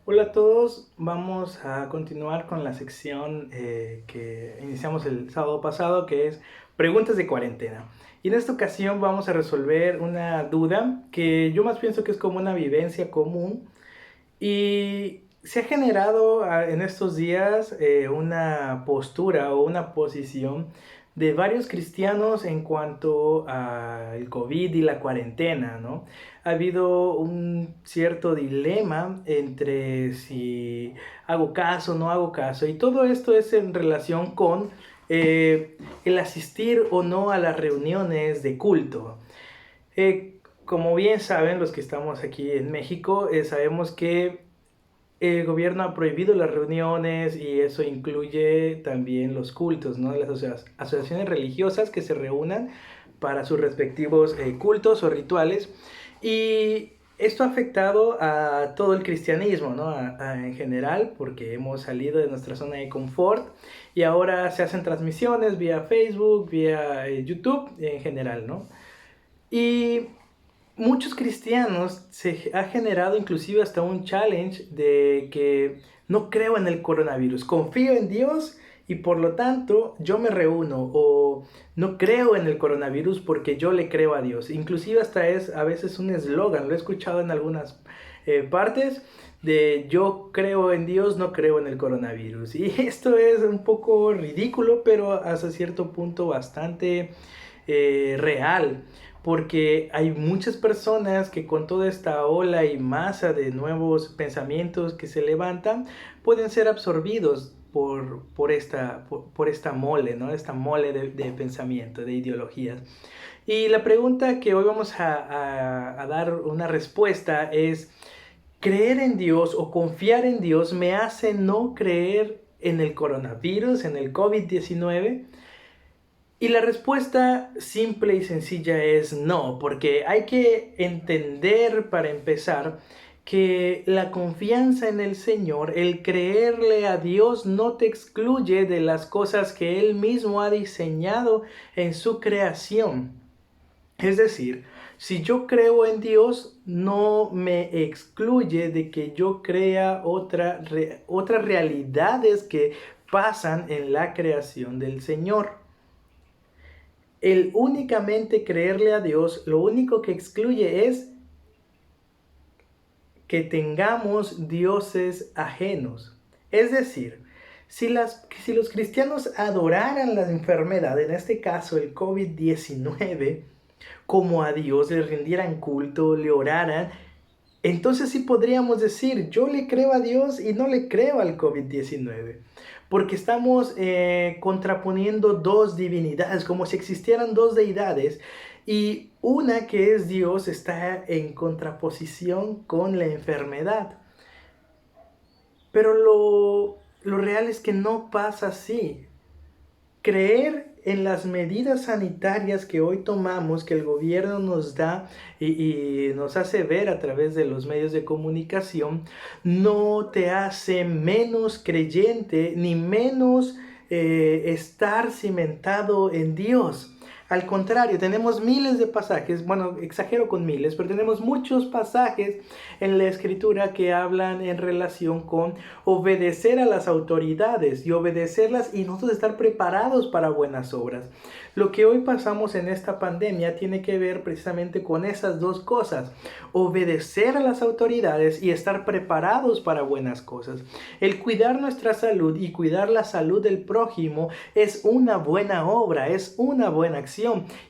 Hola a todos, vamos a continuar con la sección que iniciamos el sábado pasado, que es preguntas de cuarentena. Y en esta ocasión vamos a resolver una duda que yo más pienso que es como una vivencia común y se ha generado en estos días una postura o una posición de varios cristianos en cuanto al COVID y la cuarentena, ¿no? Ha habido un cierto dilema entre si hago caso o no hago caso, y todo esto es en relación con el asistir o no a las reuniones de culto. Como bien saben los que estamos aquí en México, sabemos que el gobierno ha prohibido las reuniones y eso incluye también los cultos, ¿no? Las asociaciones religiosas que se reúnan para sus respectivos cultos o rituales. Y esto ha afectado a todo el cristianismo, ¿no? En general, porque hemos salido de nuestra zona de confort y ahora se hacen transmisiones vía Facebook, vía YouTube en general, ¿no? Y muchos cristianos se ha generado inclusive hasta un challenge de que no creo en el coronavirus, confío en Dios y por lo tanto yo me reúno, o no creo en el coronavirus porque yo le creo a Dios. Inclusive hasta es a veces un eslogan, lo he escuchado en algunas partes, de yo creo en Dios, no creo en el coronavirus. Y esto es un poco ridículo, pero hasta cierto punto bastante real, porque hay muchas personas que con toda esta ola y masa de nuevos pensamientos que se levantan, pueden ser absorbidos por esta mole, ¿no? Esta mole de pensamiento, de ideologías. Y la pregunta que hoy vamos a dar una respuesta es, ¿creer en Dios o confiar en Dios me hace no creer en el coronavirus, en el COVID-19? Y la respuesta simple y sencilla es no, porque hay que entender para empezar que la confianza en el Señor, el creerle a Dios, no te excluye de las cosas que Él mismo ha diseñado en su creación. Es decir, si yo creo en Dios, no me excluye de que yo crea otras realidades que pasan en la creación del Señor. El únicamente creerle a Dios, lo único que excluye es que tengamos dioses ajenos. Es decir, si los cristianos adoraran la enfermedad, en este caso el COVID-19, como a Dios, le rindieran culto, le oraran, entonces sí podríamos decir, yo le creo a Dios y no le creo al COVID-19, porque estamos contraponiendo dos divinidades, como si existieran dos deidades, y una que es Dios está en contraposición con la enfermedad. Pero lo real es que no pasa así. Creer en las medidas sanitarias que hoy tomamos, que el gobierno nos da y nos hace ver a través de los medios de comunicación, no te hace menos creyente ni menos estar cimentado en Dios. Al contrario, tenemos miles de pasajes, bueno, exagero con miles, pero tenemos muchos pasajes en la escritura que hablan en relación con obedecer a las autoridades y obedecerlas y nosotros estar preparados para buenas obras. Lo que hoy pasamos en esta pandemia tiene que ver precisamente con esas dos cosas: obedecer a las autoridades y estar preparados para buenas cosas. El cuidar nuestra salud y cuidar la salud del prójimo es una buena obra, es una buena acción,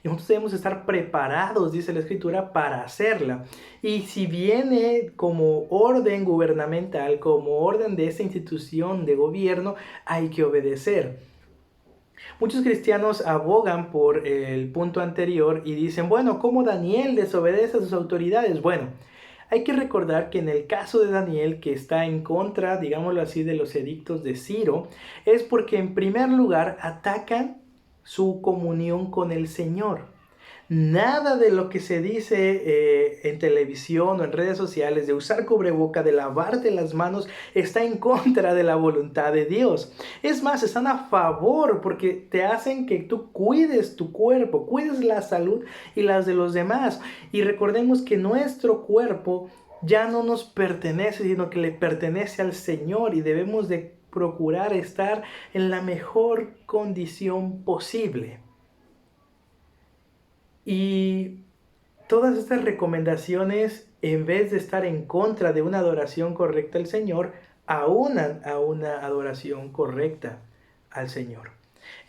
y nosotros debemos estar preparados, dice la escritura, para hacerla. Y si viene como orden gubernamental, como orden de esta institución de gobierno, hay que obedecer. Muchos cristianos abogan por el punto anterior y dicen, bueno, ¿cómo Daniel desobedece a sus autoridades? Bueno, hay que recordar que en el caso de Daniel, que está en contra, digámoslo así, de los edictos de Ciro, es porque en primer lugar atacan su comunión con el Señor. Nada de lo que se dice en televisión o en redes sociales de usar cubreboca, de lavarte las manos, está en contra de la voluntad de Dios. Es más, están a favor porque te hacen que tú cuides tu cuerpo, cuides la salud y las de los demás. Y recordemos que nuestro cuerpo ya no nos pertenece, sino que le pertenece al Señor y debemos de procurar estar en la mejor condición posible. Y todas estas recomendaciones, en vez de estar en contra de una adoración correcta al Señor, aunan a una adoración correcta al Señor.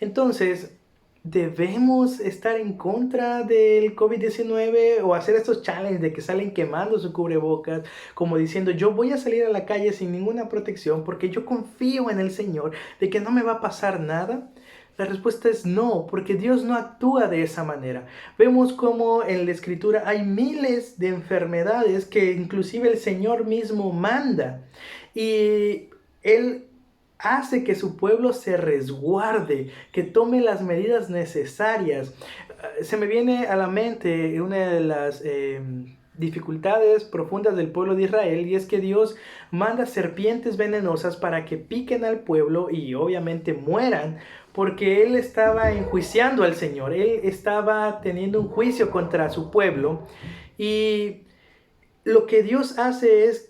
Entonces, ¿debemos estar en contra del COVID-19 o hacer estos challenges de que salen quemando su cubrebocas, como diciendo, yo voy a salir a la calle sin ninguna protección porque yo confío en el Señor de que no me va a pasar nada? La respuesta es no, porque Dios no actúa de esa manera. Vemos como en la Escritura hay miles de enfermedades que inclusive el Señor mismo manda. Y Él hace que su pueblo se resguarde, que tome las medidas necesarias. Se me viene a la mente una de las dificultades profundas del pueblo de Israel, y es que Dios manda serpientes venenosas para que piquen al pueblo y obviamente mueran, porque Él estaba enjuiciando al Señor, Él estaba teniendo un juicio contra su pueblo, y lo que Dios hace es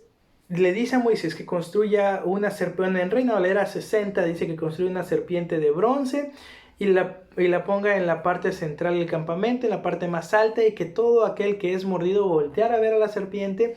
le dice a Moisés que construya una serpiente. En Reina Valera 60 dice que construya una serpiente de bronce y la ponga en la parte central del campamento, en la parte más alta, y que todo aquel que es mordido volteara a ver a la serpiente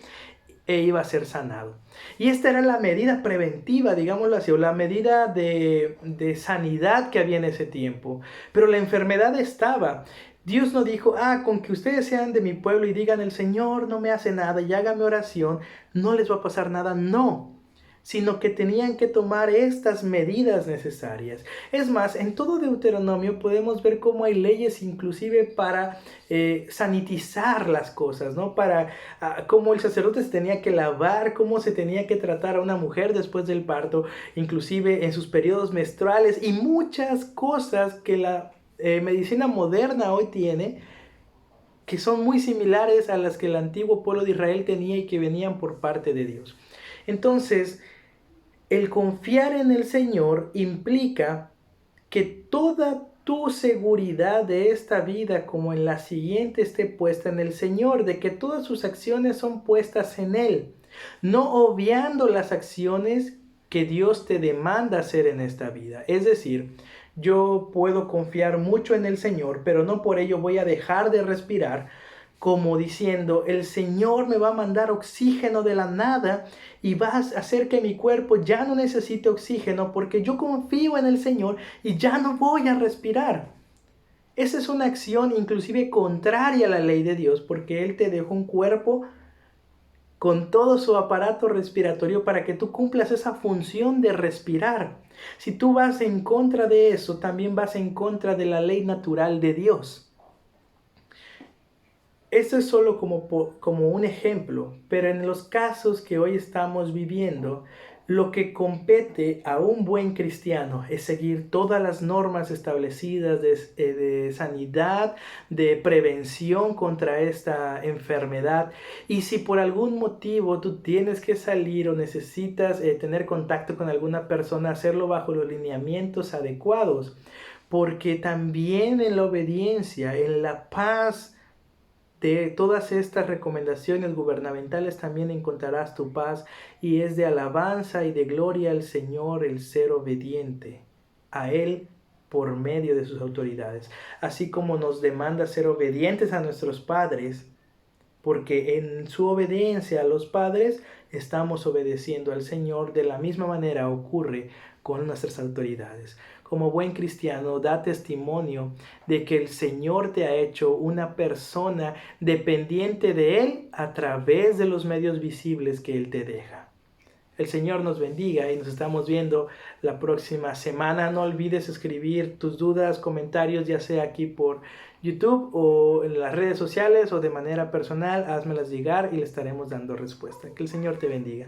e iba a ser sanado. Y esta era la medida preventiva, digámoslo así, o la medida de sanidad que había en ese tiempo. Pero la enfermedad estaba. Dios no dijo, con que ustedes sean de mi pueblo y digan, el Señor no me hace nada y hágame oración, no les va a pasar nada. No, sino que tenían que tomar estas medidas necesarias. Es más, en todo Deuteronomio podemos ver cómo hay leyes inclusive para sanitizar las cosas, ¿no? Para cómo el sacerdote se tenía que lavar, cómo se tenía que tratar a una mujer después del parto, inclusive en sus periodos menstruales, y muchas cosas que la medicina moderna hoy tiene, que son muy similares a las que el antiguo pueblo de Israel tenía y que venían por parte de Dios. Entonces, el confiar en el Señor implica que toda tu seguridad de esta vida como en la siguiente esté puesta en el Señor, de que todas sus acciones son puestas en Él, no obviando las acciones que Dios te demanda hacer en esta vida. Es decir, yo puedo confiar mucho en el Señor, pero no por ello voy a dejar de respirar, como diciendo, el Señor me va a mandar oxígeno de la nada y va a hacer que mi cuerpo ya no necesite oxígeno porque yo confío en el Señor y ya no voy a respirar. Esa es una acción inclusive contraria a la ley de Dios, porque Él te dejó un cuerpo con todo su aparato respiratorio para que tú cumplas esa función de respirar. Si tú vas en contra de eso, también vas en contra de la ley natural de Dios. Esto es solo como un ejemplo, pero en los casos que hoy estamos viviendo, lo que compete a un buen cristiano es seguir todas las normas establecidas de sanidad, de prevención contra esta enfermedad. Y si por algún motivo tú tienes que salir o necesitas tener contacto con alguna persona, hacerlo bajo los lineamientos adecuados, porque también en la obediencia, en la paz, de todas estas recomendaciones gubernamentales también encontrarás tu paz, y es de alabanza y de gloria al Señor el ser obediente a Él por medio de sus autoridades. Así como nos demanda ser obedientes a nuestros padres, porque en su obediencia a los padres estamos obedeciendo al Señor. De la misma manera ocurre con nuestras autoridades. Como buen cristiano, da testimonio de que el Señor te ha hecho una persona dependiente de Él a través de los medios visibles que Él te deja. El Señor nos bendiga y nos estamos viendo la próxima semana. No olvides escribir tus dudas, comentarios, ya sea aquí por YouTube o en las redes sociales o de manera personal. Házmelas llegar y le estaremos dando respuesta. Que el Señor te bendiga.